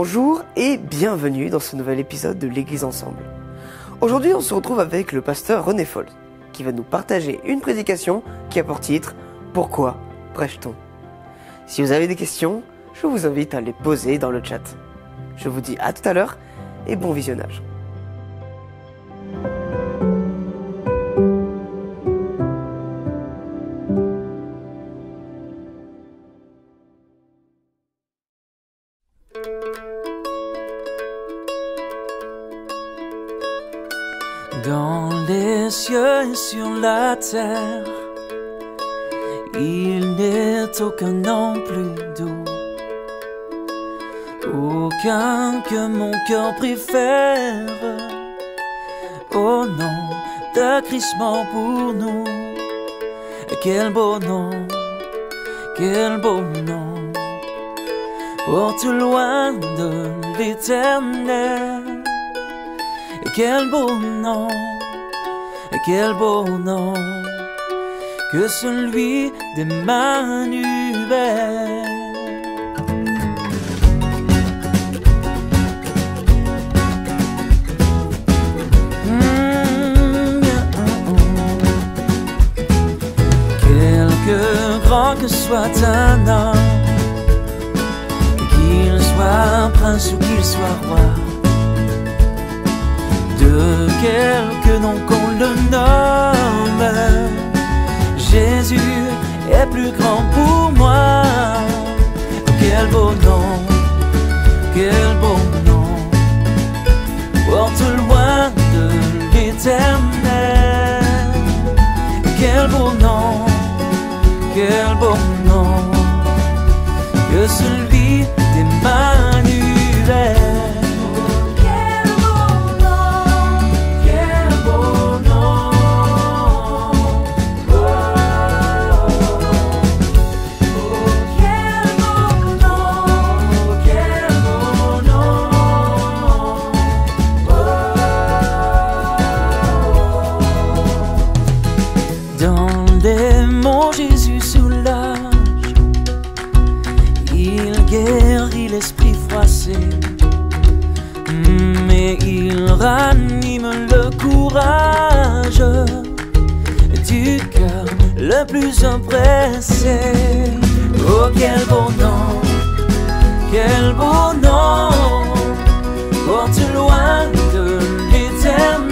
Bonjour et bienvenue dans ce nouvel épisode de l'Église Ensemble. Aujourd'hui, on se retrouve avec le pasteur René Foll, qui va nous partager une prédication qui a pour titre « Pourquoi prêche-t-on » Si vous avez des questions, je vous invite à les poser dans le chat. Je vous dis à tout à l'heure et bon visionnage. Dans les cieux et sur la terre, il n'est aucun nom plus doux, aucun que mon cœur préfère. Au nom de Christ mort pour nous, quel beau nom, quel beau nom, porte loin de l'éternel. Quel beau nom, que celui d'Emmanuel. Quelque grand que soit un homme, qu'il soit prince ou qu'il soit roi, de quelque nom qu'on le nomme, Jésus est plus grand pour moi. Quel beau nom, porte loin de l'éternel. Quel beau nom, que celui d'Emmanuel. Jésus soulage, il guérit l'esprit froissé, mais il ranime le courage du cœur le plus oppressé. Oh, quel beau nom, porte loin de l'éternel.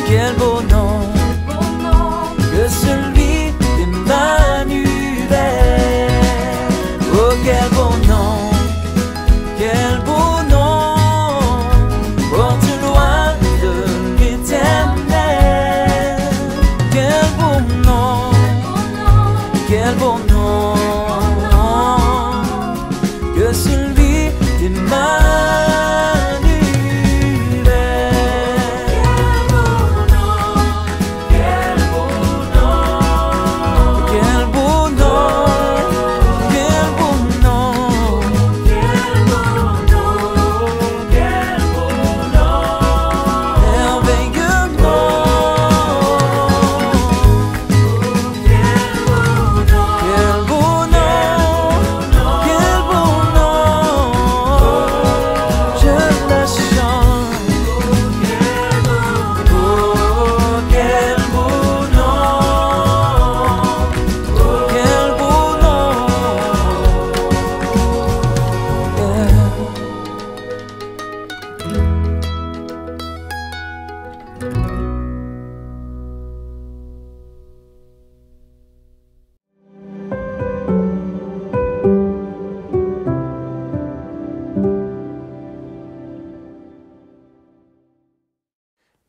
Quel beau nom, que celui d'Emmanuel. Oh, quel beau nom, porte loin de l'éternel. Quel beau nom, que celui d'Emmanuel.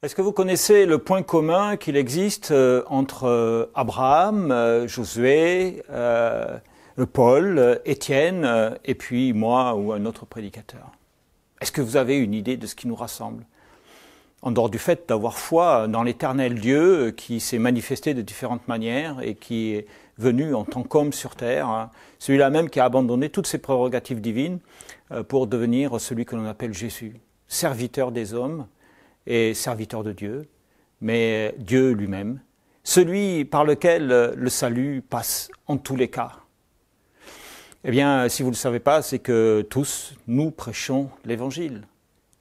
Est-ce que vous connaissez le point commun qu'il existe entre Abraham, Josué, Paul, Étienne et puis moi ou un autre prédicateur? Est-ce que vous avez une idée de ce qui nous rassemble? En dehors du fait d'avoir foi dans l'éternel Dieu qui s'est manifesté de différentes manières et qui est venu en tant qu'homme sur terre, hein, celui-là même qui a abandonné toutes ses prérogatives divines pour devenir celui que l'on appelle Jésus, serviteur des hommes et serviteur de Dieu, mais Dieu lui-même, celui par lequel le salut passe en tous les cas. Eh bien, si vous ne le savez pas, c'est que tous, nous prêchons l'Évangile.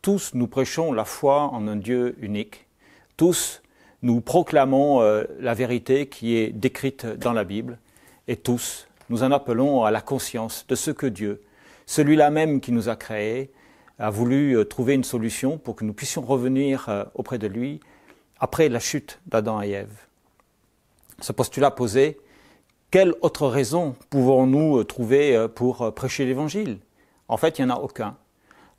Tous, nous prêchons la foi en un Dieu unique. Tous, nous proclamons la vérité qui est décrite dans la Bible. Et tous, nous en appelons à la conscience de ce que Dieu, celui-là même qui nous a créés, a voulu trouver une solution pour que nous puissions revenir auprès de lui après la chute d'Adam et Ève. Ce postulat posé, quelle autre raison pouvons-nous trouver pour prêcher l'Évangile? En fait, il n'y en a aucun.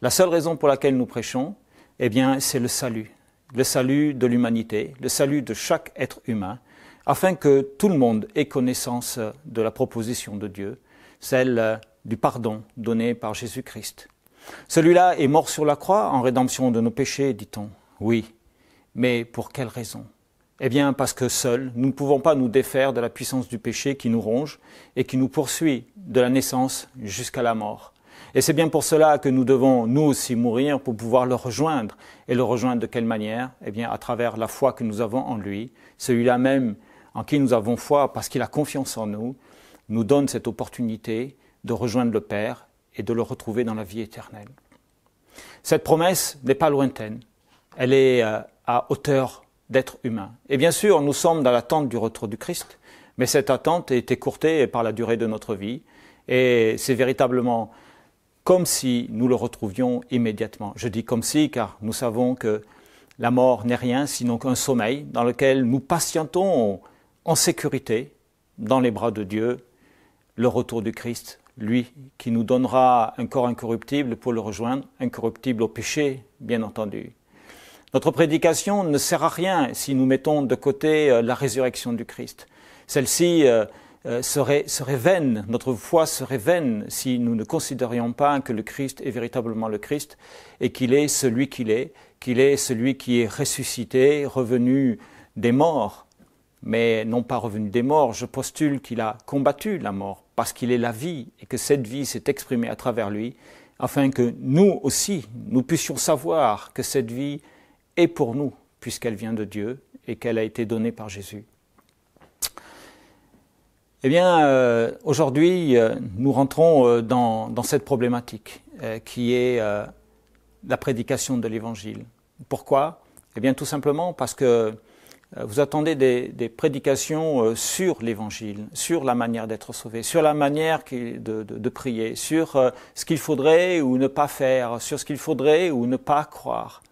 La seule raison pour laquelle nous prêchons, eh bien, c'est le salut de l'humanité, le salut de chaque être humain, afin que tout le monde ait connaissance de la proposition de Dieu, celle du pardon donné par Jésus-Christ. Celui-là est mort sur la croix en rédemption de nos péchés, dit-on. Oui, mais pour quelle raison? Eh bien, parce que seuls, nous ne pouvons pas nous défaire de la puissance du péché qui nous ronge et qui nous poursuit de la naissance jusqu'à la mort. Et c'est bien pour cela que nous devons, nous aussi, mourir pour pouvoir le rejoindre. Et le rejoindre de quelle manière? Eh bien, à travers la foi que nous avons en lui, celui-là même en qui nous avons foi parce qu'il a confiance en nous, nous donne cette opportunité de rejoindre le Père et de le retrouver dans la vie éternelle. Cette promesse n'est pas lointaine, elle est à hauteur d'être humain. Et bien sûr, nous sommes dans l'attente du retour du Christ, mais cette attente est écourtée par la durée de notre vie, et c'est véritablement comme si nous le retrouvions immédiatement. Je dis comme si, car nous savons que la mort n'est rien sinon qu'un sommeil dans lequel nous patientons en sécurité dans les bras de Dieu, le retour du Christ, lui qui nous donnera un corps incorruptible pour le rejoindre, incorruptible au péché, bien entendu. Notre prédication ne sert à rien si nous mettons de côté la résurrection du Christ. Celle-ci serait vaine, notre foi serait vaine si nous ne considérions pas que le Christ est véritablement le Christ et qu'il est celui qu'il est celui qui est ressuscité, revenu des morts, mais non pas revenu des morts, je postule qu'il a combattu la mort parce qu'il est la vie et que cette vie s'est exprimée à travers lui, afin que nous aussi, nous puissions savoir que cette vie est pour nous, puisqu'elle vient de Dieu et qu'elle a été donnée par Jésus. Eh bien, aujourd'hui, nous rentrons dans cette problématique qui est la prédication de l'Évangile. Pourquoi? Eh bien, tout simplement parce que vous attendez des prédications sur l'Évangile, sur la manière d'être sauvé, sur la manière de prier, sur ce qu'il faudrait ou ne pas faire, sur ce qu'il faudrait ou ne pas croire.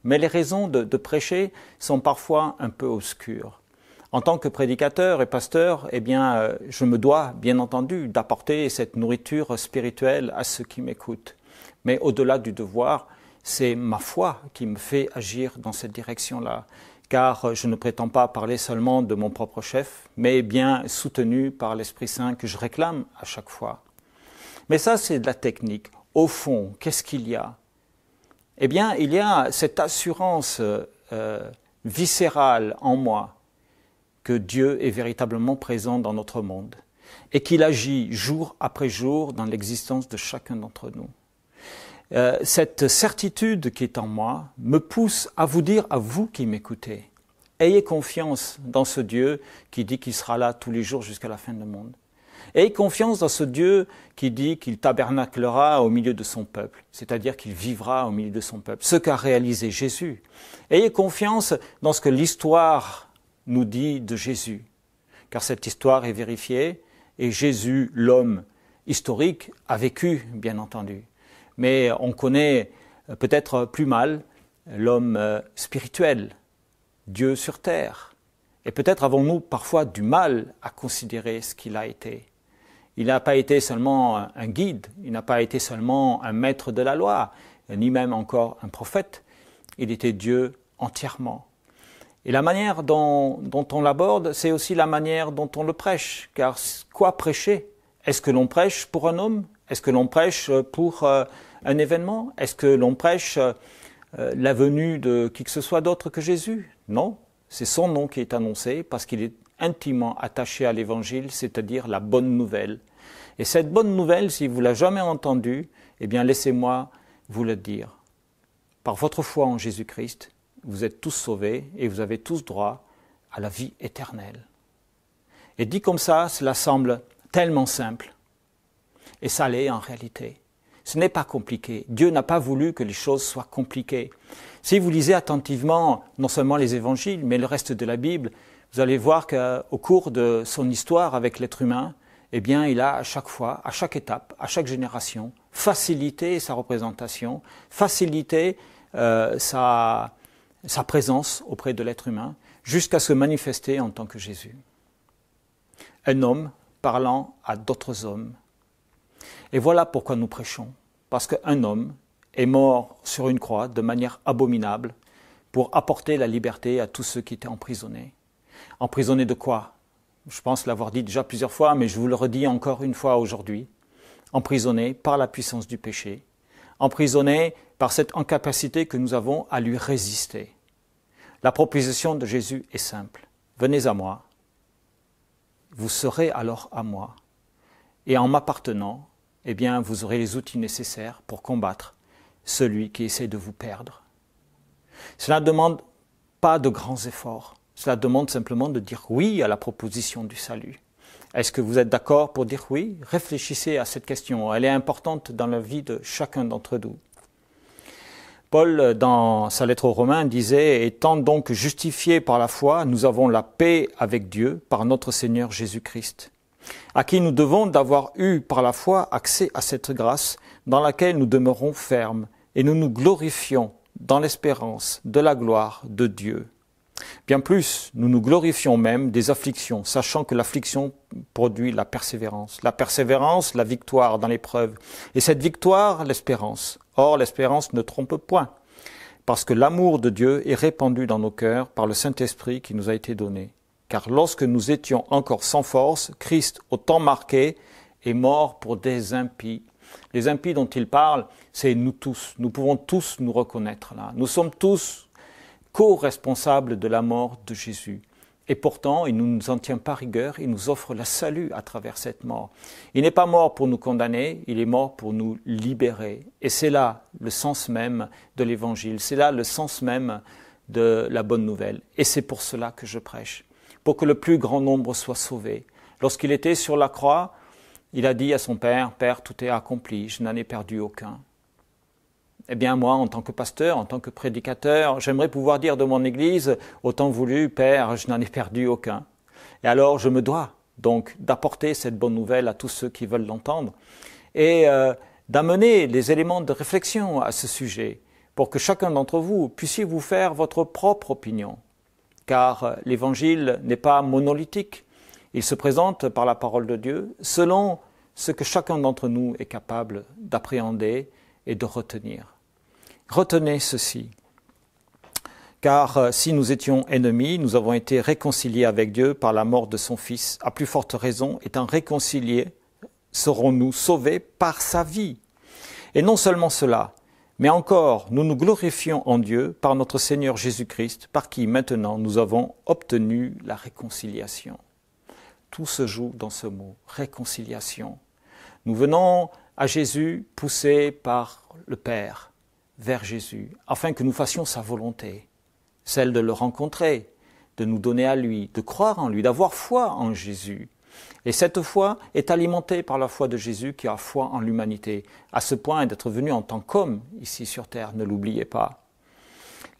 Mais les raisons de prêcher sont parfois un peu obscures. En tant que prédicateur et pasteur, eh bien, je me dois, bien entendu, d'apporter cette nourriture spirituelle à ceux qui m'écoutent. Mais au-delà du devoir, c'est ma foi qui me fait agir dans cette direction-là. Car je ne prétends pas parler seulement de mon propre chef, mais bien soutenu par l'Esprit Saint que je réclame à chaque fois. Mais ça, c'est de la technique. Au fond, qu'est-ce qu'il y a? Eh bien, il y a cette assurance viscérale en moi que Dieu est véritablement présent dans notre monde et qu'il agit jour après jour dans l'existence de chacun d'entre nous. Cette certitude qui est en moi me pousse à vous dire, à vous qui m'écoutez, ayez confiance dans ce Dieu qui dit qu'il sera là tous les jours jusqu'à la fin du monde. Ayez confiance dans ce Dieu qui dit qu'il tabernaclera au milieu de son peuple, c'est-à-dire qu'il vivra au milieu de son peuple, ce qu'a réalisé Jésus. Ayez confiance dans ce que l'histoire nous dit de Jésus, car cette histoire est vérifiée et Jésus, l'homme historique, a vécu, bien entendu. Mais on connaît peut-être plus mal l'homme spirituel, Dieu sur terre. Et peut-être avons-nous parfois du mal à considérer ce qu'il a été. Il n'a pas été seulement un guide, il n'a pas été seulement un maître de la loi, ni même encore un prophète. Il était Dieu entièrement. Et la manière dont on l'aborde, c'est aussi la manière dont on le prêche. Car quoi prêcher? Est-ce que l'on prêche pour un homme? Est-ce que l'on prêche pour un événement? Est-ce que l'on prêche la venue de qui que ce soit d'autre que Jésus? Non, c'est son nom qui est annoncé parce qu'il est intimement attaché à l'Évangile, c'est-à-dire la bonne nouvelle. Et cette bonne nouvelle, si vous ne l'avez jamais entendue, eh bien laissez-moi vous le dire. Par votre foi en Jésus-Christ, vous êtes tous sauvés et vous avez tous droit à la vie éternelle. Et dit comme ça, cela semble tellement simple. Et ça l'est en réalité. Ce n'est pas compliqué. Dieu n'a pas voulu que les choses soient compliquées. Si vous lisez attentivement non seulement les évangiles, mais le reste de la Bible, vous allez voir qu'au cours de son histoire avec l'être humain, eh bien, il a à chaque fois, à chaque étape, à chaque génération, facilité sa représentation, facilité sa présence auprès de l'être humain, jusqu'à se manifester en tant que Jésus. Un homme parlant à d'autres hommes. Et voilà pourquoi nous prêchons. Parce qu'un homme est mort sur une croix de manière abominable pour apporter la liberté à tous ceux qui étaient emprisonnés. Emprisonnés de quoi? Je pense l'avoir dit déjà plusieurs fois, mais je vous le redis encore une fois aujourd'hui. Emprisonnés par la puissance du péché. Emprisonnés par cette incapacité que nous avons à lui résister. La proposition de Jésus est simple. Venez à moi. Vous serez alors à moi. Et en m'appartenant, eh bien, vous aurez les outils nécessaires pour combattre celui qui essaie de vous perdre. Cela ne demande pas de grands efforts. Cela demande simplement de dire oui à la proposition du salut. Est-ce que vous êtes d'accord pour dire oui? Réfléchissez à cette question. Elle est importante dans la vie de chacun d'entre nous. Paul, dans sa lettre aux Romains, disait « Étant donc justifiés par la foi, nous avons la paix avec Dieu par notre Seigneur Jésus-Christ, à qui nous devons d'avoir eu par la foi accès à cette grâce dans laquelle nous demeurons fermes et nous nous glorifions dans l'espérance de la gloire de Dieu. Bien plus, nous nous glorifions même des afflictions, sachant que l'affliction produit la persévérance, la victoire dans l'épreuve, et cette victoire, l'espérance. Or, l'espérance ne trompe point, parce que l'amour de Dieu est répandu dans nos cœurs par le Saint-Esprit qui nous a été donné. Car lorsque nous étions encore sans force, Christ, au temps marqué, est mort pour des impies. Les impies dont il parle, c'est nous tous. Nous pouvons tous nous reconnaître là. Nous sommes tous co-responsables de la mort de Jésus. Et pourtant, il ne nous en tient pas rigueur, il nous offre le salut à travers cette mort. Il n'est pas mort pour nous condamner, il est mort pour nous libérer. Et c'est là le sens même de l'Évangile, c'est là le sens même de la bonne nouvelle. Et c'est pour cela que je prêche, pour que le plus grand nombre soit sauvé. Lorsqu'il était sur la croix, il a dit à son Père, « Père, tout est accompli, je n'en ai perdu aucun. » Eh bien, moi, en tant que pasteur, en tant que prédicateur, j'aimerais pouvoir dire de mon Église, au temps voulu, Père, je n'en ai perdu aucun. Et alors, je me dois donc d'apporter cette bonne nouvelle à tous ceux qui veulent l'entendre et d'amener les éléments de réflexion à ce sujet pour que chacun d'entre vous puissiez vous faire votre propre opinion. Car l'Évangile n'est pas monolithique. Il se présente par la parole de Dieu selon ce que chacun d'entre nous est capable d'appréhender et de retenir. Retenez ceci, car si nous étions ennemis, nous avons été réconciliés avec Dieu par la mort de son Fils. À plus forte raison, étant réconciliés, serons-nous sauvés par sa vie. Et non seulement cela, mais encore, nous nous glorifions en Dieu par notre Seigneur Jésus-Christ, par qui maintenant nous avons obtenu la réconciliation. Tout se joue dans ce mot, réconciliation. Nous venons à Jésus poussés par le Père vers Jésus, afin que nous fassions sa volonté, celle de le rencontrer, de nous donner à lui, de croire en lui, d'avoir foi en Jésus. Et cette foi est alimentée par la foi de Jésus qui a foi en l'humanité, à ce point d'être venu en tant qu'homme ici sur terre, ne l'oubliez pas.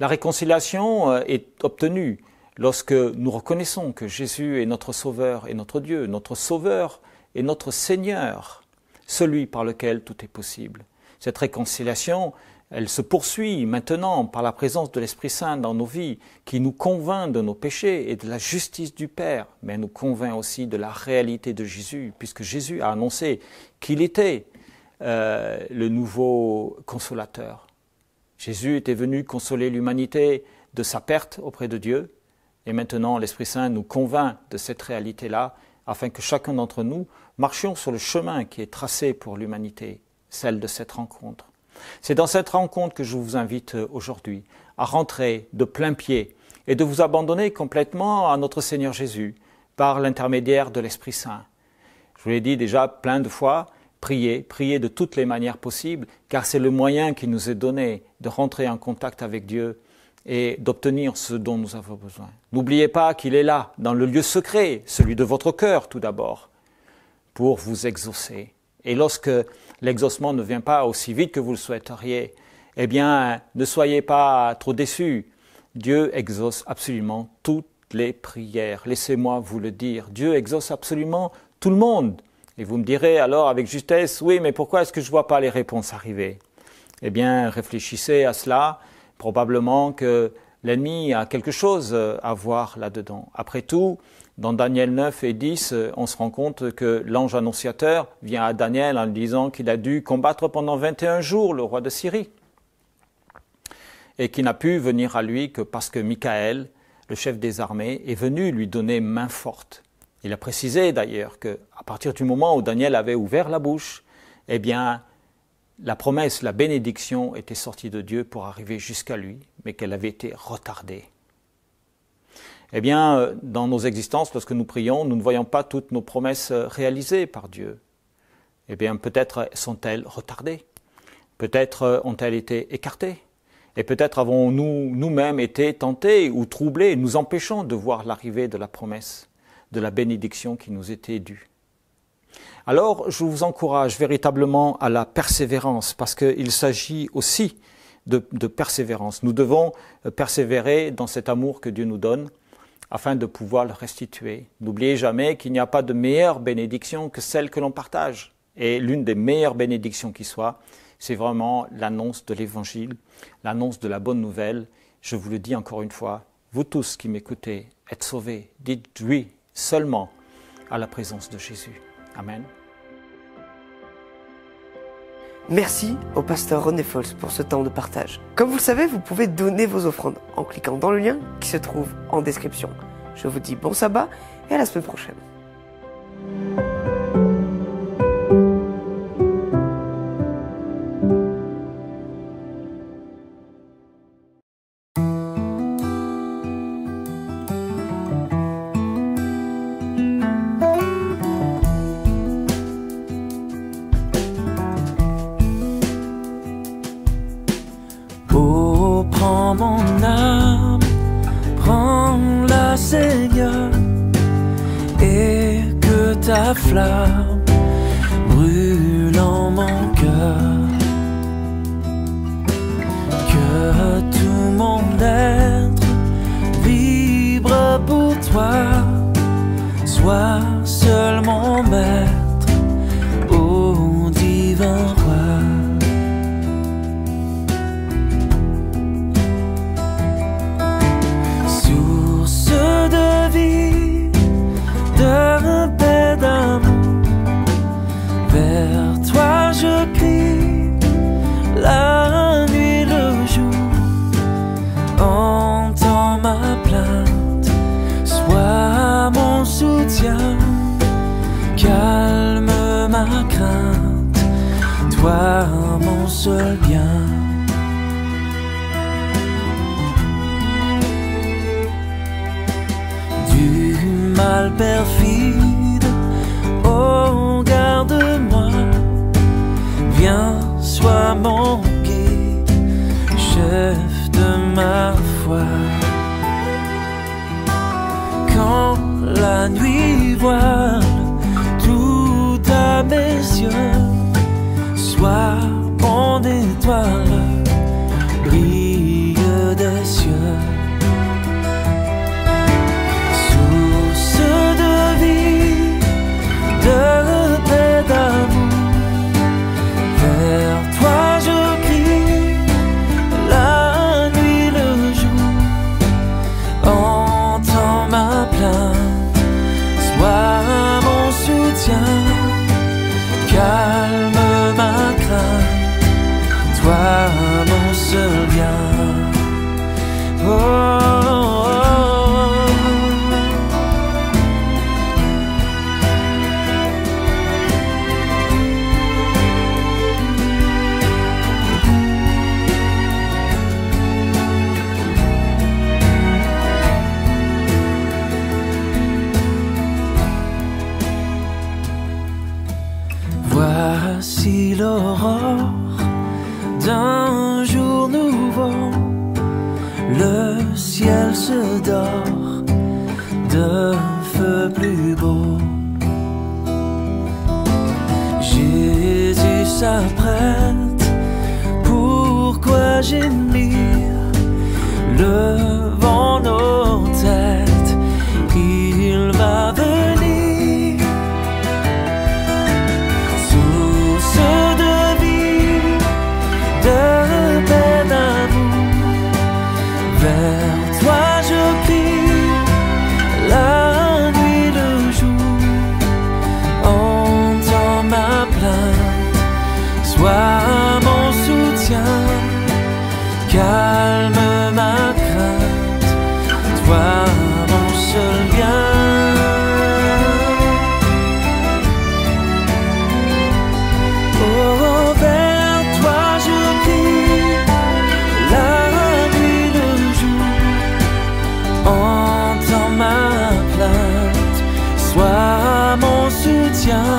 La réconciliation est obtenue lorsque nous reconnaissons que Jésus est notre Sauveur et notre Dieu, notre Sauveur et notre Seigneur, celui par lequel tout est possible. Cette réconciliation, elle se poursuit maintenant par la présence de l'Esprit Saint dans nos vies, qui nous convainc de nos péchés et de la justice du Père, mais nous convainc aussi de la réalité de Jésus, puisque Jésus a annoncé qu'il était le nouveau consolateur. Jésus était venu consoler l'humanité de sa perte auprès de Dieu, et maintenant l'Esprit Saint nous convainc de cette réalité-là, afin que chacun d'entre nous marchions sur le chemin qui est tracé pour l'humanité, celle de cette rencontre. C'est dans cette rencontre que je vous invite aujourd'hui à rentrer de plein pied et de vous abandonner complètement à notre Seigneur Jésus par l'intermédiaire de l'Esprit Saint. Je vous l'ai dit déjà plein de fois, priez de toutes les manières possibles, car c'est le moyen qui nous est donné de rentrer en contact avec Dieu et d'obtenir ce dont nous avons besoin. N'oubliez pas qu'il est là, dans le lieu secret, celui de votre cœur tout d'abord, pour vous exaucer, Et lorsque l'exaucement ne vient pas aussi vite que vous le souhaiteriez, eh bien, ne soyez pas trop déçus. Dieu exauce absolument toutes les prières. Laissez-moi vous le dire. Dieu exauce absolument tout le monde. Et vous me direz alors avec justesse, oui, mais pourquoi est-ce que je ne vois pas les réponses arriver? Eh bien, réfléchissez à cela. Probablement que l'ennemi a quelque chose à voir là-dedans. Après tout, dans Daniel 9 et 10, on se rend compte que l'ange annonciateur vient à Daniel en lui disant qu'il a dû combattre pendant 21 jours le roi de Syrie et qu'il n'a pu venir à lui que parce que Michaël, le chef des armées, est venu lui donner main forte. Il a précisé d'ailleurs qu'à partir du moment où Daniel avait ouvert la bouche, eh bien, la promesse, la bénédiction était sortie de Dieu pour arriver jusqu'à lui, mais qu'elle avait été retardée. Eh bien, dans nos existences, lorsque nous prions, nous ne voyons pas toutes nos promesses réalisées par Dieu. Eh bien, peut-être sont-elles retardées. Peut-être ont-elles été écartées. Et peut-être avons-nous nous-mêmes été tentés ou troublés, nous empêchant de voir l'arrivée de la promesse, de la bénédiction qui nous était due. Alors, je vous encourage véritablement à la persévérance, parce qu'il s'agit aussi de persévérance. Nous devons persévérer dans cet amour que Dieu nous donne, afin de pouvoir le restituer. N'oubliez jamais qu'il n'y a pas de meilleure bénédiction que celle que l'on partage. Et l'une des meilleures bénédictions qui soit, c'est vraiment l'annonce de l'Évangile, l'annonce de la bonne nouvelle. Je vous le dis encore une fois, vous tous qui m'écoutez, êtes sauvés. Dites oui seulement à la présence de Jésus. Amen. Merci au pasteur René Fols pour ce temps de partage. Comme vous le savez, vous pouvez donner vos offrandes en cliquant dans le lien qui se trouve en description. Je vous dis bon sabbat et à la semaine prochaine. Prends mon âme, prends-la Seigneur, et que ta flamme brûle en mon cœur, que tout mon être vibre pour toi, sois seul mon maître, ô divin roi. De paix, d'amour, vers toi je crie, la nuit, le jour, entends ma plainte, sois mon soutien, calme ma crainte, toi mon seul bien. Mal perfide, oh garde-moi, viens, sois mon guide, chef de ma foi. Quand la nuit voile tout à mes yeux, sois mon étoile, brille des cieux. De paix, d'amour, vers toi je crie, la nuit, le jour, entends ma plainte, sois mon soutien, calme ma crainte, toi mon seul bien. Oh, voici l'aurore d'un jour nouveau, le ciel se dort de feu plus beau. J'ai s'apprête. Pourquoi gémir devant nos têtes? Il va venir, source de vie, de paix, d'amour. Vers toi je crie, la nuit, le jour. Entends ma plainte, sois mon soutien, calme ma crainte, toi mon seul bien. Oh, vers toi je crie, la nuit, le jour. Entends ma plainte, sois mon soutien,